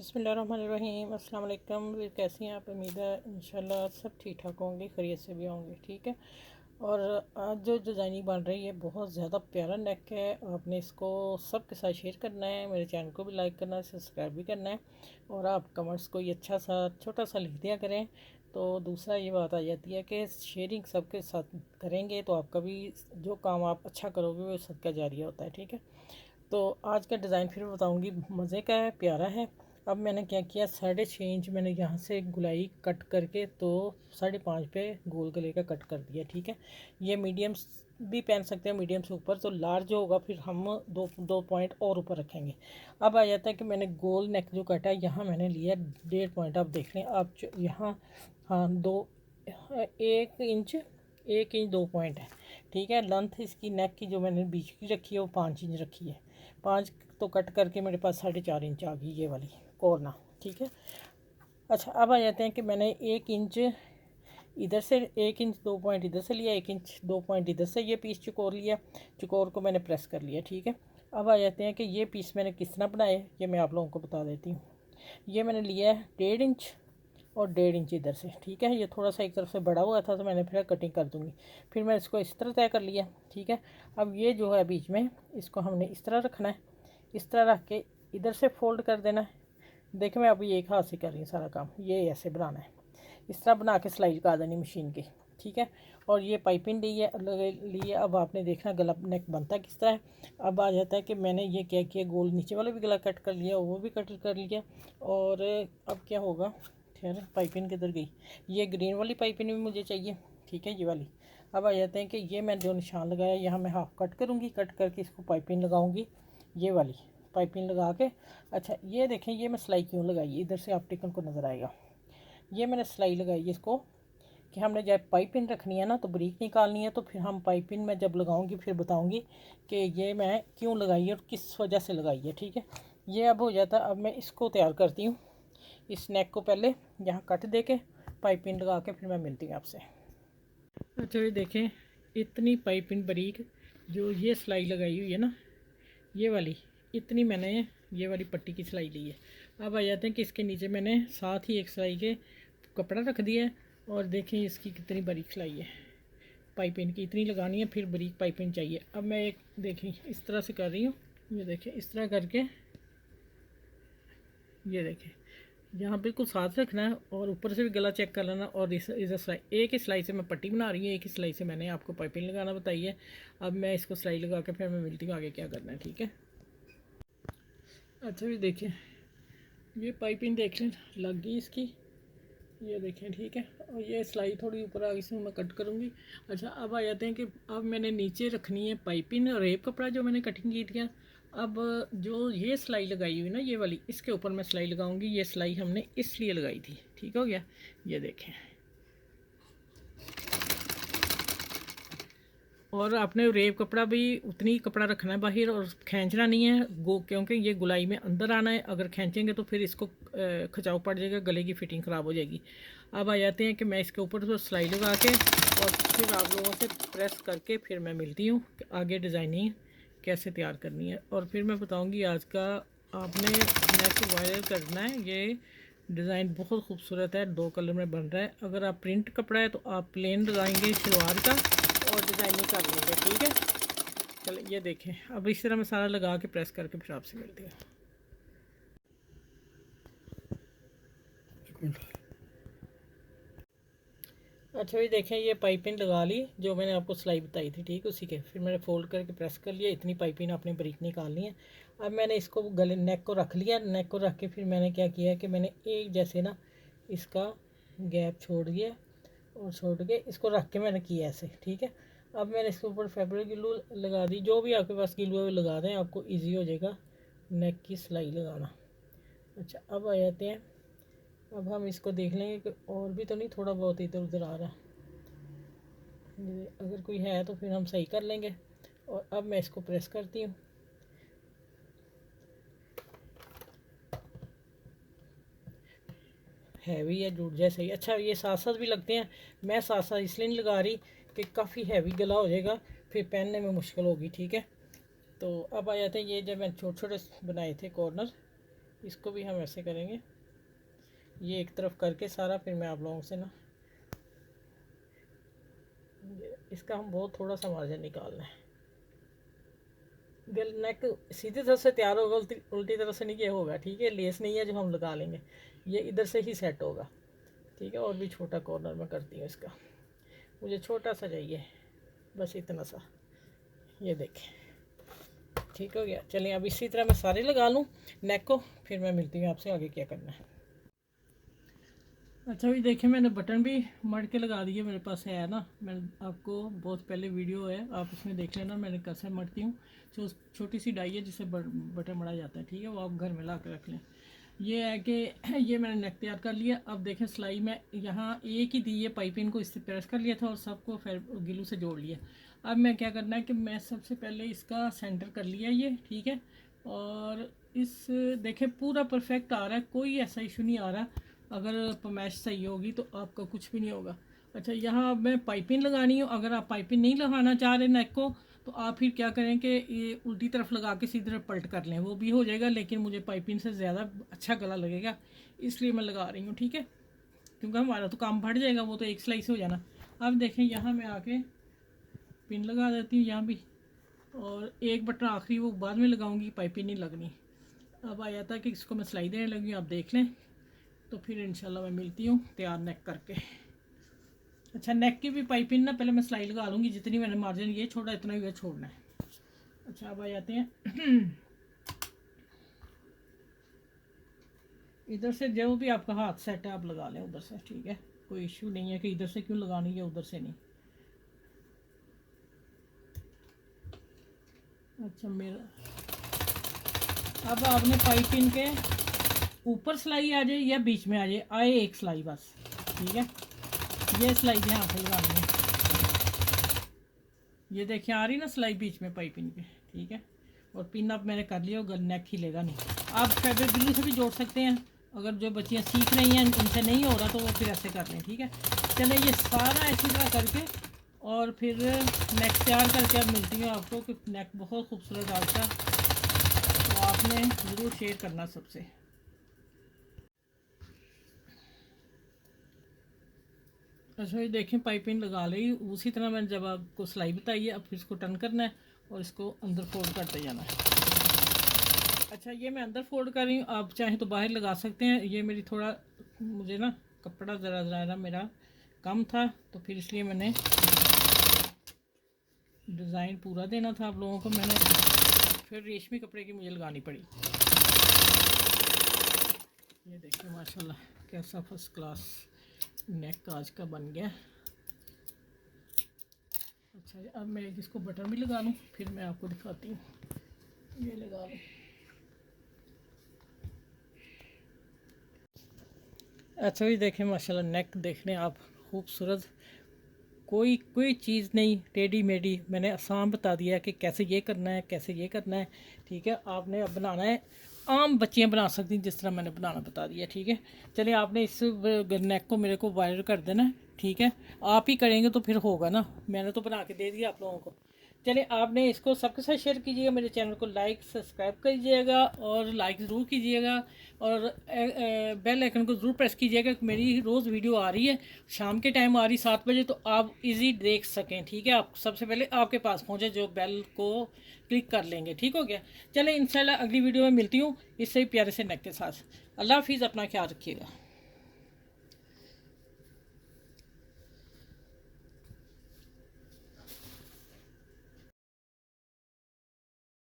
बिस्मिल्लाहिर्रहमानिर्रहीम। अस्सलाम वालेकुम। कैसी हैं आप? उम्मीद है इंशाल्लाह सब ठीक ठाक होंगे, खैरियत से भी होंगे। ठीक है। और आज जो डिज़ाइनिंग बन रही है बहुत ज़्यादा प्यारा नेक है। आपने इसको सबके साथ शेयर करना है, मेरे चैनल को भी लाइक करना है, सब्सक्राइब भी करना है। और आप कमेंट्स कोई अच्छा सा छोटा सा लिख दिया करें। तो दूसरा ये बात आ जाती है कि शेयरिंग सबके साथ करेंगे तो आपका भी जो काम आप अच्छा करोगे वो सदका जारिया होता है। ठीक है। तो आज का डिज़ाइन फिर बताऊंगी, मज़े का है, प्यारा है। अब मैंने क्या किया, 6.5 इंच मैंने यहाँ से गुलाई कट करके तो 5.5 पे गोल गले का कट कर दिया। ठीक है। ये मीडियम भी पहन सकते हैं, मीडियम से ऊपर। तो लार्ज होगा फिर हम दो दो पॉइंट और ऊपर रखेंगे। अब आ जाता है कि मैंने गोल नेक जो कटा है यहाँ मैंने लिया 1.5 पॉइंट। आप देख लें आप यहाँ, हाँ, 1 इंच 1 इंच 2 पॉइंट है। ठीक है। लेंथ इसकी नेक की जो मैंने बीच की रखी है वो 5 इंच रखी है। 5 तो कट करके मेरे पास 4.5 इंच आ गई ये वाली कोरना। ठीक है। अच्छा, अब आ जाते हैं कि मैंने 1 इंच इधर से, 1 इंच 2 पॉइंट इधर से लिया, 1 इंच 2 पॉइंट इधर से ये पीस चुकोर लिया। चुकोर को मैंने प्रेस कर लिया। ठीक है। अब आ जाते हैं कि ये पीस मैंने किस तरह बनाया ये मैं आप लोगों को बता देती हूँ। ये मैंने लिया है 1.5 इंच और 1.5 इंच इधर से। ठीक है। ये थोड़ा सा एक तरफ से बड़ा हुआ था तो मैंने फिर कटिंग कर दूँगी। फिर मैं इसको इस तरह तय कर लिया। ठीक है। अब ये जो है बीच में, इसको हमने इस तरह रखना है। इस तरह रख के इधर से फोल्ड कर देना है। देखो मैं अभी एक हाथ से कर रही हूँ सारा काम। ये ऐसे बनाना है, इस तरह बना के सिलाई लगा देनी मशीन की। ठीक है। और ये पाइपिंग लिए अब आपने देखना गला नेक बनता किस तरह है। अब आ जाता है कि मैंने ये क्या किया, गोल नीचे वाला भी गला कट कर लिया, वो भी कट कर लिया। और अब क्या होगा, खैर पाइपिंग किधर गई, ये ग्रीन वाली पाइपिंग भी मुझे चाहिए। ठीक है, ये वाली। अब आ जाते हैं कि ये मैं जो निशान लगाया यहाँ मैं हाफ कट करूँगी, कट करके इसको पाइपिंग लगाऊँगी, ये वाली पाइपिंग लगा के। अच्छा, ये देखें ये मैं सिलाई क्यों लगाई, इधर से आप टिकन को नज़र आएगा। ये मैंने सिलाई लगाई इसको कि हमने जब पाइपिंग रखनी है ना तो ब्रीक निकालनी है, तो फिर हम पाइपिंग में जब लगाऊंगी फिर बताऊंगी कि ये मैं क्यों लगाई है और किस वजह से लगाई है। ठीक है। ये अब हो जाता है। अब मैं इसको तैयार करती हूँ। इस नेक को पहले यहाँ कट दे के पाइपिंग लगा के फिर मैं मिलती हूँ आपसे। अच्छा, ये देखें इतनी पाइपिंग बारीक जो ये सिलाई लगाई हुई है ना, ये वाली इतनी मैंने ये वाली पट्टी की सिलाई ली है। अब आ जाते हैं कि इसके नीचे मैंने साथ ही एक सिलाई के कपड़ा रख दिया है। और देखें इसकी कितनी बारीक सिलाई है, पाइपिंग की इतनी लगानी है, फिर बारीक पाइपिंग चाहिए। अब मैं एक देखें इस तरह से कर रही हूँ। ये देखें इस तरह करके, ये देखें यहाँ बिल्कुल साथ रखना है और ऊपर से भी गला चेक कर लेना। और इस सिलाई, एक ही सिलाई से मैं पट्टी बना रही हूँ, एक ही सिलाई से मैंने आपको पाइपिंग लगाना बताई है। अब मैं इसको सिलाई लगा के फिर मैं मिलती हूँ आगे क्या करना है। ठीक है। अच्छा, ये देखें ये पाइपिंग देख लें लग गई इसकी, ये देखें। ठीक है। और ये सिलाई थोड़ी ऊपर आ गई, इसमें मैं कट करूँगी। अच्छा, अब आ जाते हैं कि अब मैंने नीचे रखनी है पाइपिंग और रेप कपड़ा जो मैंने कटिंग की थी। अब जो ये सिलाई लगाई हुई ना ये वाली, इसके ऊपर मैं सिलाई लगाऊंगी। ये सिलाई हमने इसलिए लगाई थी। ठीक हो गया। ये देखें। और आपने रेप कपड़ा भी उतनी कपड़ा रखना है बाहर और खींचना नहीं है क्योंकि ये गुलाई में अंदर आना है। अगर खींचेंगे तो फिर इसको खिंचाव पड़ जाएगा, गले की फिटिंग ख़राब हो जाएगी। अब आ जाते हैं कि मैं इसके ऊपर तो सिलाई लगा के और फिर आप लोगों से प्रेस करके फिर मैं मिलती हूँ कि आगे डिज़ाइनिंग कैसे तैयार करनी है। और फिर मैं बताऊँगी आज का आपने नेक वायरल करना है। ये डिज़ाइन बहुत खूबसूरत है, 2 कलर में बन रहा है। अगर आप प्रिंट कपड़ा है तो आप प्लेन लगाएंगे शलवार का और डिज़ाइनिंग कर लेंगे। ठीक है। चलो ये देखें, अब इस तरह मैं सारा लगा के प्रेस करके फिर आपसे मिलती हूँ। अच्छा, ये देखें ये पाइपिंग लगा ली जो मैंने आपको सिलाई बताई थी। ठीक, उसी के फिर मैंने फोल्ड करके प्रेस कर लिया। इतनी पाइपिंग आपने बारीक निकालनी है। अब मैंने इसको गले नेक को रख लिया। नेक को रख के फिर मैंने क्या किया कि मैंने एक जैसे ना इसका गैप छोड़ दिया और छोड़ के इसको रख के मैंने किया ऐसे। ठीक है। अब मैंने इसके ऊपर फैब्रिक ग्लू लगा दी, जो भी आपके पास ग्लू है वो लगा दें, आपको इजी हो जाएगा नेक की सिलाई लगाना। अच्छा, अब आ जाते हैं, अब हम इसको देख लेंगे कि और भी तो नहीं थोड़ा बहुत इधर उधर आ रहा है। अगर कोई है तो फिर हम सही कर लेंगे। और अब मैं इसको प्रेस करती हूँ। हैवी है जुड़ जाए सही। अच्छा, ये साथ साथ भी लगते हैं, मैं साथ साथ इसलिए नहीं लगा रही कि काफ़ी हैवी गला हो जाएगा, फिर पहनने में मुश्किल होगी। ठीक है। तो अब आ जाते हैं ये जब मैंने छोटे छोटे बनाए थे कॉर्नर, इसको भी हम ऐसे करेंगे, ये एक तरफ करके सारा, फिर मैं आप लोगों से ना इसका हम बहुत थोड़ा सा मार्जिन निकालना है। गल नेक सीधी तरफ से तैयार होगा, उल्टी तरफ से नहीं ये होगा, ठीक है। लेस नहीं है जो हम लगा लेंगे, ये इधर से ही सेट होगा, ठीक है। और भी छोटा कॉर्नर में करती हूँ इसका, मुझे छोटा सा चाहिए, बस इतना सा, ये देखें, ठीक हो गया। चलिए अब इसी तरह मैं सारे लगा लूँ नेक को, फिर मैं मिलती हूँ आपसे आगे क्या करना है। अच्छा भी देखिए, मैंने बटन भी मड़ के लगा दिए, मेरे पास है ना, मैं आपको बहुत पहले वीडियो है, आप उसमें देख लेना मैंने कैसे मड़ती हूँ। छोटी सी डाई है जिससे बटन मड़ा जाता है, ठीक है, वो आप घर में ला के रख लें। ये है कि ये मैंने नेक तैयार कर लिया। अब देखें सिलाई में यहाँ एक ही दी है, पाइपिंग को इससे प्रेस कर लिया था और सबको फिर गिलू से जोड़ लिया। अब मैं क्या करना है कि मैं सबसे पहले इसका सेंटर कर लिया ये, ठीक है। और इस देखें पूरा परफेक्ट आ रहा है, कोई ऐसा इशू नहीं आ रहा। अगर पमैश सही होगी तो आपका कुछ भी नहीं होगा। अच्छा, यहाँ अब मैं पाइपिंग लगानी हूँ। अगर आप पाइपिंग नहीं लगाना चाह रहे नेक को, तो आप फिर क्या करें कि ये उल्टी तरफ लगा के सीधी तरफ पलट कर लें, वो भी हो जाएगा, लेकिन मुझे पाइपिंग से ज़्यादा अच्छा गला लगेगा, इसलिए मैं लगा रही हूँ, ठीक है। क्योंकि हमारा तो काम बढ़ जाएगा, वो तो एक सिलाई से हो जाना। अब देखें यहाँ मैं आके पिन लगा देती हूँ यहाँ भी, और एक बटन आखिरी वो बाद में लगाऊंगी, पाइपिंग नहीं लगनी। अब आया था कि इसको मैं सिलाई देने लगी, आप देख लें, तो फिर इंशाल्लाह मैं मिलती हूँ तैयार नेक करके। अच्छा, नेक की भी पाइपिंग ना पहले मैं सिलाई लगा लूँगी, जितनी मैंने मार्जिन ये छोड़ा इतना ही छोड़ना है। अच्छा, अब आ जाते हैं इधर से, जो भी आपका हाथ सेट है आप लगा लें उधर से, ठीक है, कोई इश्यू नहीं है कि इधर से क्यों लगानी है उधर से नहीं। अच्छा, मेरा अब आपने पाइपिंग के ऊपर सिलाई आ जाए या बीच में आ जाए, आए एक सिलाई बस, ठीक है। ये सिलाई ध्यान से लगानी है, ये देखिए आ रही ना सिलाई बीच में पाइपिंग के, ठीक है। और पिन अप मैंने कर लिया, और नेक हिलेगा नहीं। आप फैब्रिक ग्लू से भी जोड़ सकते हैं, अगर जो बच्चियाँ सीख रही हैं उनसे नहीं हो रहा तो वो फिर ऐसे कर लें, ठीक है। चले ये सारा ऐसी तरह करके और फिर नेक तैयार करके अब मिलती हूँ आपको कि नेक बहुत खूबसूरत आता, तो आपने ज़रूर शेयर करना सबसे। अच्छा, ये देखें पाइपिंग लगा ली उसी तरह मैंने जब आपको सिलाई बताई है। अब फिर इसको टर्न करना है और इसको अंदर फोल्ड करते जाना है। अच्छा, ये मैं अंदर फोल्ड कर रही हूँ, आप चाहें तो बाहर लगा सकते हैं। ये मेरी थोड़ा मुझे ना कपड़ा ज़रा मेरा कम था, तो फिर इसलिए मैंने डिज़ाइन पूरा देना था आप लोगों को, मैंने फिर रेशमी कपड़े की मुझे लगानी पड़ी। ये देखिए माशाल्लाह कैसा फर्स्ट क्लास नेक आज का बन गया। अच्छा, अब मैं इसको बटन भी लगा लूँ, फिर मैं आपको दिखाती हूँ। ये लगा लूँ। अच्छा भी देखें माशाल्लाह, नेक देखने आप खूबसूरत, कोई चीज़ नहीं टेढ़ी मेढ़ी, मैंने आसान बता दिया कि कैसे ये करना है, कैसे ये करना है, ठीक है। आपने अब बनाना है, आम बच्चियाँ बना सकती हैं जिस तरह मैंने बनाना बता दिया, ठीक है। चलिए, आपने इस नेक को मेरे को वायरल कर देना है, ठीक है। आप ही करेंगे तो फिर होगा ना, मैंने तो बना के दे दिया आप लोगों को। चलिए, आपने इसको सबके साथ शेयर कीजिएगा, मेरे चैनल को लाइक सब्सक्राइब कीजिएगा, और लाइक ज़रूर कीजिएगा, और बेल आइकन को ज़रूर प्रेस कीजिएगा। मेरी रोज़ वीडियो आ रही है, शाम के टाइम आ रही 7 बजे, तो आप इजी देख सकें, ठीक है। आप सबसे पहले आपके पास पहुँचे, जो बेल को क्लिक कर लेंगे, ठीक हो गया। चले, इंशाल्लाह अगली वीडियो में मिलती हूँ इससे ही प्यारे से नेक के साथ। अल्लाह हाफिज़, अपना ख्याल रखिएगा।